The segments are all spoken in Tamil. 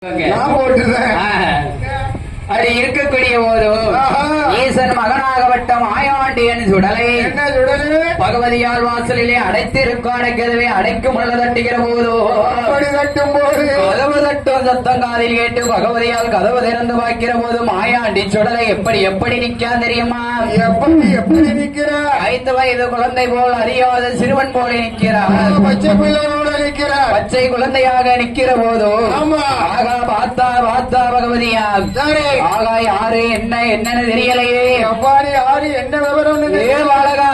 நான் போட்டுறேன். அப்படி இருக்கக்கூடிய போதும் ஈசன் மகனாகப்பட்ட மாயாண்டியன் சுடலை என்ன சுடலு பகவதியால் வாசலிலே அடைத்திருக்கான கதவை அடைக்கும் உள்ள தட்டுகிற போதோ அப்படி தட்டும் போது கதவு தட்டும் சத்தம் காதில் கேட்டு பகவதியால் கதவு திறந்து பார்க்கிற போது மாயாண்டி சுடலை எப்படி எப்படி நிக்கா தெரியுமா? எப்படி நிக்கிறார்? 5 வயது குழந்தை போல் அறியாத சிறுவன் போல நிற்கிறார். பச்சை பிள்ளையோட நிக்கிறார். பச்சை குழந்தையாக நிக்கிற போதோ ஆமா. ஆகா பார்த்தா பகவதியா சரி. ஆகா யாரு என்னன்னு தெரியலையே. அவ்வாறு யாரு என்ன விவரம்? ஏ பாலகா,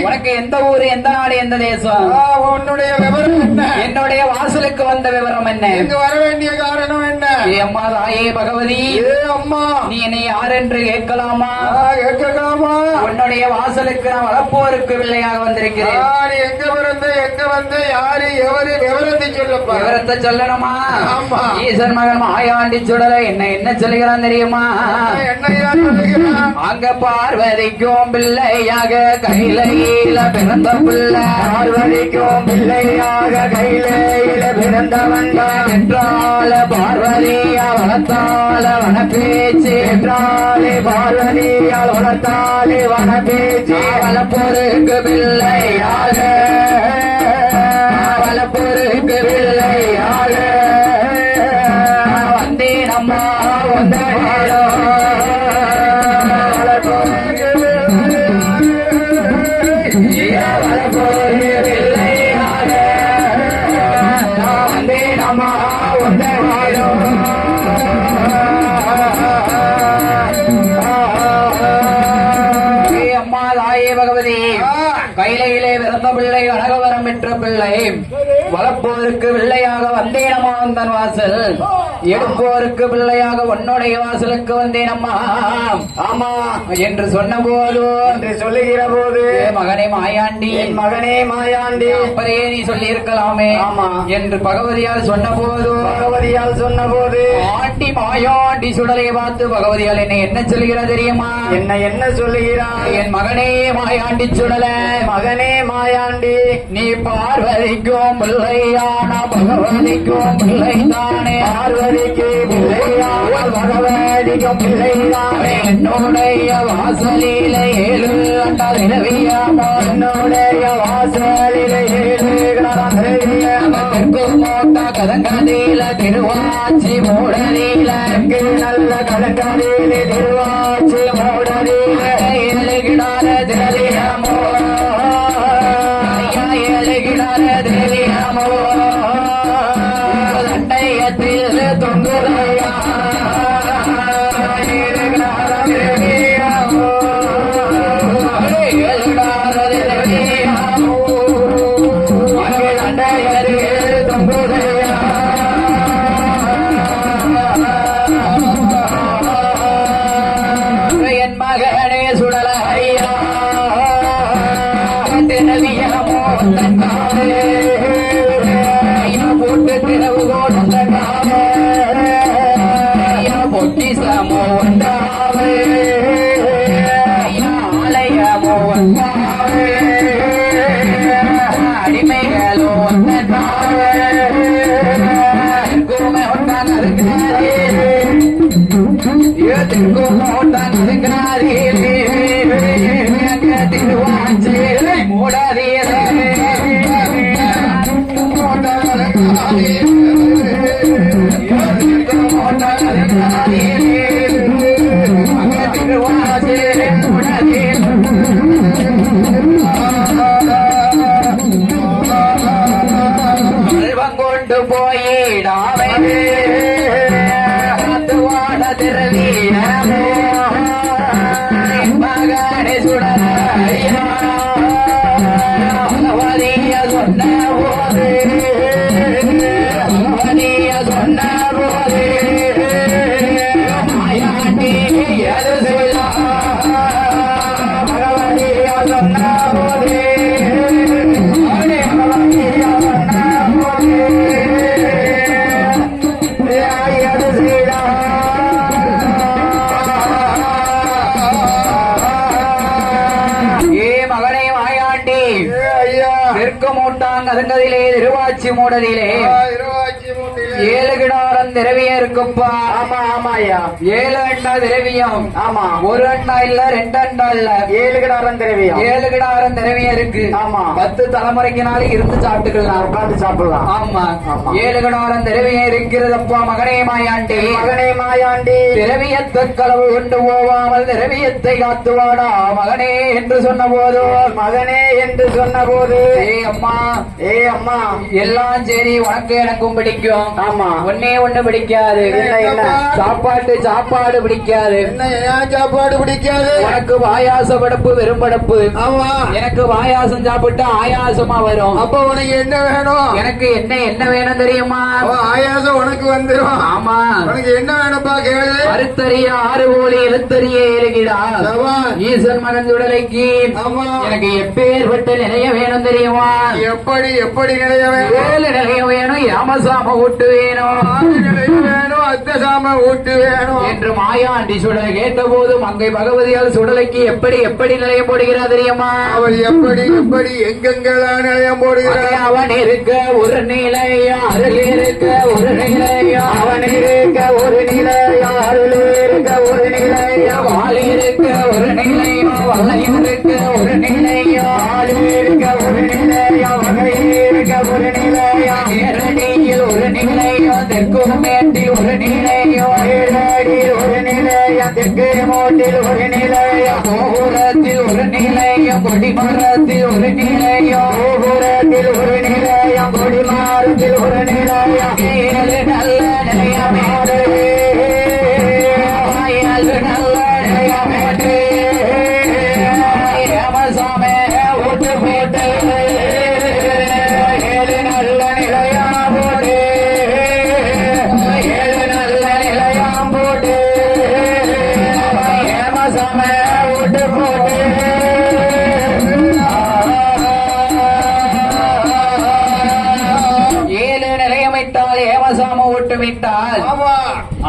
உனக்கு எந்த ஊரு, எந்த நாடு, எந்த தேசம்? உன்னுடைய விவரம் என்ன? என்னுடைய வாசலுக்கு வந்த விவரம் என்ன? இங்கு வர வேண்டிய காரணம் என்ன? ஏ அம்மா தாயே பகவதி, ஏ அம்மா, நீ என்னை யார் என்று கேட்கலாமா? கேட்கலாமா? உன்னுடைய வாசலுக்கு நான் வளப்போருக்கு பிள்ளையாக வந்திருக்கிறேன். எங்க வந்து யாரு எவரு விவரத்தை சொல்லப்பா? விவரத்தை சொல்லணுமா? ஆமா. ஈசன் மகன் மாயாண்டி சுடலை என்ன சொல்லுகிறான் தெரியுமா? என்ன சொல்லுகிறான்? அங்க பார்வதிக்கும் பிள்ளையாக கையில பிறந்த பிள்ளை, பார்வதிக்கும் பிள்ளையாக கையில பிறந்தவன் என்றால பார்வதியா வளர்த்தால வனப்பேச்சு, என்றாலே பார்வதியால் வளர்த்தாலே வனப்பேச்சு, வளப்பொருக்கு பிள்ளையாக வளப்பொருக்கு பிள்ளையாக வந்தேன் அம்மா வந்தாளோ பகவதி கையிலே பிறந்த பிள்ளை அழகவரம் பெற்ற பிள்ளை, வளப்போருக்கு பிள்ளையாக வந்தேனம்மா வந்தன் வாசல், எடுப்போருக்கு பிள்ளையாக உன்னுடைய வாசலுக்கு வந்தேனம்மா. ஆமா என்று சொன்ன போது என்று சொல்லுகிற போது மகனே மாயாண்டி, மகனே மாயாண்டி, அப்படியே நீ சொல்லி இருக்கலாமே. ஆமா என்று பகவதியால் சொன்ன போது சொன்ன போது ஆண்டி மாயாண்டி சுடலை பார்த்து பகவதியால் என்ன சொல்லுகிறா தெரியுமா? என்ன சொல்லுகிறார்? என் மகனே மாயாண்டி சுடல, மகனே மாயாண்டி, நீ பார்வதிக்கும் பிள்ளையான பகவதிக்கும் பிள்ளைதானே. பார்வதிக்கு பிள்ளையான பகவதிக்கும் பிள்ளைதானே. என்னுடைய வாசலில 7 அண்டால் இரவியாமோ, என்னுடைய வாசலில 7 மோட்டா கதங்கதில திருவாச்சி மூடலில நல்ல கலங்கடியில திருவாச்சி மூடலில எழுகிடார திரவியமோ, எழுகிடார திரவியமோ, தண்டையத்தில் தொங்குதையா போட்டு திரவு பொட்டிசமோ ஆலயமோ அடிமைகளோ திருவாச்சி மூடாதீர கொண்டு போயிடாவே வாட திரவீனமோ மகனே சுடலையா சொன்ன போது சொன்ன போது மாயாண்டி எது பகவதியா சொன்ன போது தெற்கு மூட்டாங் கதங்கதிலே திருவாச்சி மூடலிலே 7 கிடாரம் திரவியம் இருக்குப்பா. ஆமா ஆமா ஐயா. 7 அண்டா திரவியம். ஆமா. 1 அண்டா இல்ல 2 அண்டா இல்ல 7 கிடாரம் திரவியம். 7 கிடாரம் திரவியம் இருக்கு. ஆமா. 10 தலைமுறைக்குனாலும் இருந்து சாப்பிட்டுக்கலாம். உட்காந்து சாப்பிடலாம். ஆமா. ஆமா. 7 கிடாரம் திரவியம் இருக்கிறதப்பா. மகனே மாயாண்டி, மகனே மாயாண்டி, திரவியத்தை களவு கொண்டு போவாமல் திரவியத்தை காத்துவாடா மகனே என்று சொன்ன போது, மகனே என்று சொன்ன போது, ஏ அம்மா, ஏ அம்மா, எல்லாம் சரி, உனக்கு எனக்கும் பிடிக்கும். ஆமா. ஒன்னே ஒண்ணு பிடிக்காது. என்ன? சாப்பாடு பிடிக்காது. என்ன ஏன் சாப்பாடு பிடிக்காது? உனக்கு பாயாச படப்பு வெறும் படப்பு. ஆமா. எனக்கு பாயாசம் சாப்பிட்டா ஆயாசமா வரும். அப்ப உனக்கு என்ன வேணும்? எனக்கு என்ன வேணும் தெரியுமா? ஆயாசம் உனக்கு வந்துடும். ஆமா. உனக்கு என்ன வேணும்பா கேளு. அறுத்தறிய 6 கோழி எழுத்தறிய 7 கிடா. ஈசன் மகன் சுடலைக்கு ஆமா. எனக்கு எப்பேற்பட்ட நிலைய வேணும் தெரியுமா? எப்படி எப்படி நிலைய வேணும்? 7 நிலைய வேணும். யாமசாம ஊட்டு வேணும். 6 நிலைய வேணும். அத்தசாம ஊட்டு வேணும் என்று மாயாண்டி சுடலை கேட்ட போது மங்கை பகவதியால் சுடலைக்கு எப்படி எப்படி நிலையம் போடுகிறார் தெரியுமா? அவள் எப்படி எப்படி எங்கெங்கெல்லாம் நிலையம் போடுகிறார்? அவன் இருக்க ஒரு நிலையா, அருள் இருக்க ஒரு நிலையா, அவன் இருக்க ஒரு நிலையா, அருள் இருக்க ஒரு நிலையா, வாழி இருக்க ஒரு நிலையா, வல்லை இருக்க ஒரு நிலையா, ஆளு இருக்க ஒரு நிலையா, வகை இருக்க ஒரு நிலையா, நேரடியில் ஒரு நிலையா, தெற்கு மேட்டில் ஒரு நிலையா, ஏழடியில் ஒரு நிலையா, தெற்கு மோட்டில் ஒரு நிலையா, கோபுரத்தில் ஒரு நிலையா, கொடிமரத்தில் ஒரு நிலையா, கோபுரத்தில் ஒரு நிலையா, கொடிமாரத்தில் ஒரு நிலையா, 7 நல்ல நிலையமேடு, 7 நல்ல நிலையமேடு, ஏமசாமே ஓட்டு போட்டு 7 நல்ல நிலையம் போடு, 7 நல்ல நிலையம் போடு, ஏமசாமே ஓட்டு போட்டு 7 நிலையமைத்தால் ஏமசாம ஓட்டுமிட்டால், ஆமா.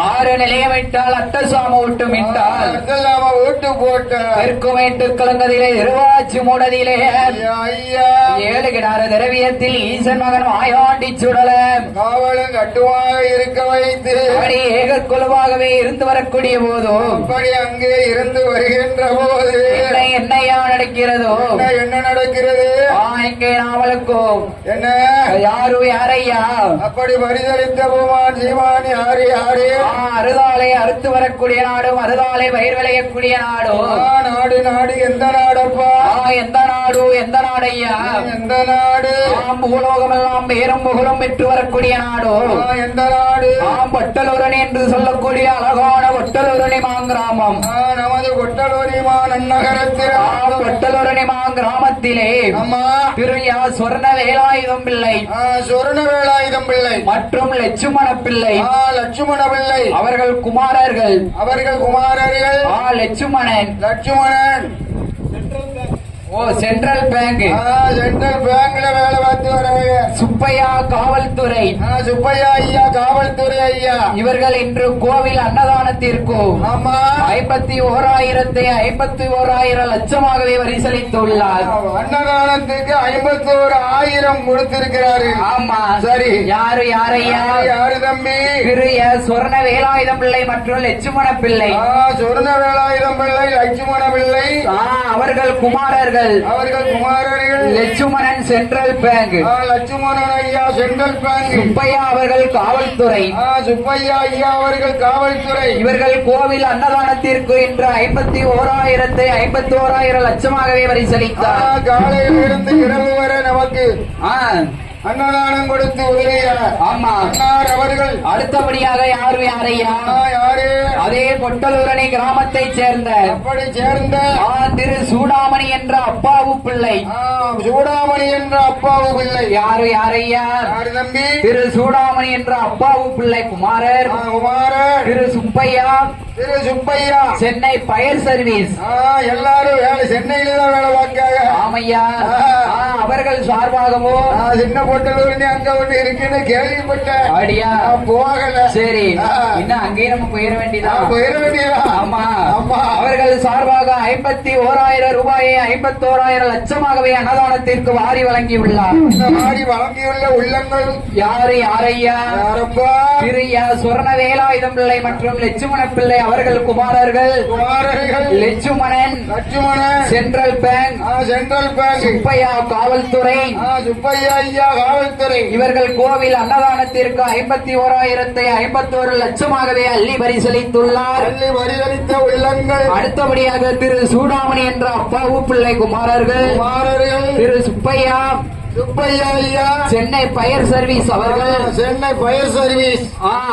6 நிலையமைத்தால் அட்டசாம ஓட்டுமிட்டால், அதெல்லாம் ஓட்டு போட்ட தெற்குமேட்டு கலங்கதிலே திருவாச்சி மூடதிலே ஐயா 7 கிடார திரவியத்தில் ஈசன் மகன் மாயாண்டி சுடல காவலும் கட்டுமாக இருக்க வைத்து அப்படி ஏக குழுவாகவே இருந்து வரக்கூடிய போதும் அப்படி அங்கே இருந்து வருகின்ற போது என்னையா நடக்கிறதோ என்ன நடக்கிறது? இங்கே நாவலுக்கும் என்ன யாரையா அப்படி பரிதளித்த பூமான் சீமான் யாரு யாரு? அறுதாலை அறுத்து வரக்கூடிய நாடும், அறுதாலை பயிர் விளையக்கூடிய நாடும். நாடு நாடு எந்த நாடப்பா? எந்த நாடு? எந்த நாடையா? எந்த நாடு? பூலோகம் எல்லாம் பேரும் புகழும் பெற்று வரக்கூடிய நாடும். எந்த நாடு? பொட்டலூரணி என்று சொல்லக்கூடிய அழகான பொட்டலூரணி மாங்கிராமம். நமது பொட்டலூரிமா நன்னகரத்தில் பொட்டலூரணி மாங்கிராமத்திலே அம்மா திருயா சொர்ண வேலாயுதம் பிள்ளை, சொர்ண வேலாயுதம் பிள்ளை மற்றும் லட்சுமண பிள்ளை, லட்சுமண பிள்ளை அவர்கள் குமாரர்கள். லட்சுமணன் சென்ட்ரல் பேங்க், சென்ட்ரல் பேங்க்ல வேலை பார்த்து வரவங்க. சுப்பையா காவல்துறை, சுப்பையா ஐயா காவல்துறை ஐயா. இவர்கள் இன்று கோவில் அன்னதானத்திற்கும் ஆமா 51,000 லட்சமாகவே வரிசளித்துள்ளார். அன்னதானத்துக்கு 51,000 கொடுத்திருக்கிறாரு. ஆமா. சரி. யாரையா? யாரு தம்பி? திரு சொர்ண வேலாயுதம் பிள்ளை மற்றும் லட்சுமண பிள்ளை. சொர்ண வேலாயுதம் பிள்ளை, லட்சுமண பிள்ளை அவர்கள் குமாரர்கள். லட்சுமணன் சென்ட்ரல் பேங்க், லட்சுமணன் ஐயா சென்ட்ரல் பேங்க். சுப்பையா அவர்கள் காவல்துறை. சுப்பையா ஐயா அவர்கள் காவல்துறை. இவர்கள் கோவில் அன்னதானத்திற்கு இன்று 51,000 லட்சமாகவே வரிசளித்தார். காலையில் இருந்து இரவு வரை நமக்கு அன்னதானம் கொடுத்து உதவிய ஆமா அவர்கள். அடுத்தபடியாக யாரையா? யாரு? அதே பொட்டலூரணி கிராமத்தை சேர்ந்த அப்படி சேர்ந்த திரு சூடாமணி என்ற அப்பாவு பிள்ளை. சூடாமணி என்ற அப்பாவு பிள்ளை. யாரையா? யாரு தம்பி? திரு சூடாமணி என்ற அப்பாவு பிள்ளை குமாரர். திரு சுப்பையா சென்னை பயர் சர்வீஸ். எல்லாரும் வேலை சென்னையில தான் வேலை பார்க்காங்க. ஆமையா. அவர்கள் சார்பாகவோ சின்ன பொட்டலூர் அங்க ஒண்ணு இருக்குன்னு கேள்விப்பட்டேன். அடியா போகல. சரி. இன்னும் அங்கேயே நம்ம போயிட வேண்டியதான். போயிட வேண்டியதா? ஆமா. ஆமா. அவர்கள் சார்பாக 51,000 ரூபாயை 51,000 லட்சமாகவே அன்னதானத்திற்கு வாரி வழங்கியுள்ளார். இந்த மாதிரி வழங்கியுள்ள உள்ளங்கள் யாரு யாரையா? யாரப்பா? திரு சொர்ண வேலாயுதம் பிள்ளை மற்றும் லட்சுமண பிள்ளை அவர்கள் குமாரர்கள். குமாரர்கள் Lakshmanan Lakshmanan, central bank, central bank, Subbaiah காவல்துறை, சுப்பையா ஐயா காவல்துறை. இவர்கள் கோவில் அன்னதானத்திற்கு 51,000 51 லட்சமாகவே அள்ளி பரிசளித்துள்ளார். பள்ளி வரிகளித்த உள்ளங்கள் அடுத்தபடியாக திரு சூடாமணி என்ற அப்பாவு பிள்ளை குமாரர்கள், குமாரர்கள், திரு சுப்பையா சுப்பையா ஐயா சென்னை பயர் சர்வீஸ் அவர்கள், சென்னை பயர் சர்வீஸ்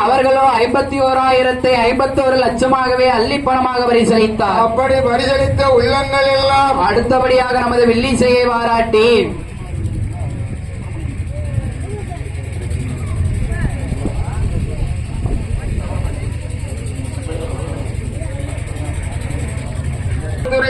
அவர்களோ 51,000 51 லட்சமாகவே அள்ளி பணமாக பரிசளித்தார். அப்படி பரிசளித்த உள்ளங்கள் எல்லாம் அடுத்தபடியாக நமது வில்லிசையை பாராட்டி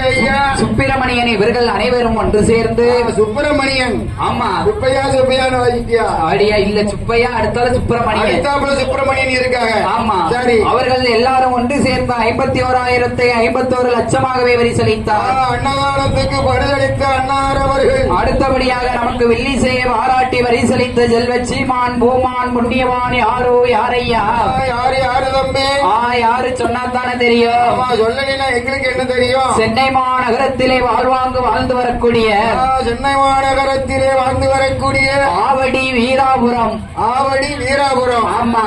ஐயா சுப்பிரமணியன் இவர்கள் அனைவரும் ஒன்று சேர்ந்து சுப்பிரமணியன். ஆமா சுப்பையா சுப்பையான்னு வாங்கிட்டியா? அடியா இல்ல சுப்பையா அடுத்தால சுப்பிரமணியன். அடுத்தாப்புல சுப்பிரமணியன் இருக்காங்க. ஆமா சரி. அவர்கள் எல்லாரும் ஒன்று சேர்ந்து 51,000 51 லட்சமாகவே வரிசளித்தார். அன்னதானத்துக்கு பரிசளித்த அன்னார் அவர்கள். அடுத்தபடியாக நமக்கு வில்லிசையை பாராட்டி வரிசளித்த செல்வ சீமான் பூமான் புண்ணியவான் யாரோ யாரையா? யாரு யாரு தம்பி? யாரு சொன்னா தானே தெரியும். சொல்லனா எங்களுக்கு என்ன தெரியும்? சென்னை மாநகரத்திலே வாழ்வாங்கு வாழ்ந்து வரக்கூடிய சென்னை மாநகரத்திலே வாழ்ந்து வரக்கூடிய ஆவடி வீராபுரம். ஆவடி வீராபுரம். ஆமா.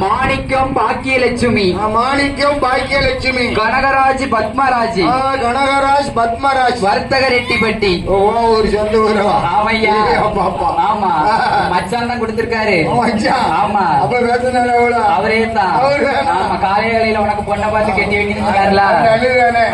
மாணிக்கம் பாக்கியலட்சுமி, மாணிக்கம் பாக்கியலட்சுமி, கனகராஜ் பத்மராஜ், கனகராஜ் பத்மராஜ், வர்த்தக ரெட்டிப்பட்டி. ஒரு சொந்த ஊரா? ஆமையா. ஆமா மச்சான் தான் கொடுத்திருக்காரு. ஆமா அப்ப பேசுனால அவரே தான். ஆமா காலையில உனக்கு பொண்ணை பார்த்து கட்டி வைக்கிறாருல அவரே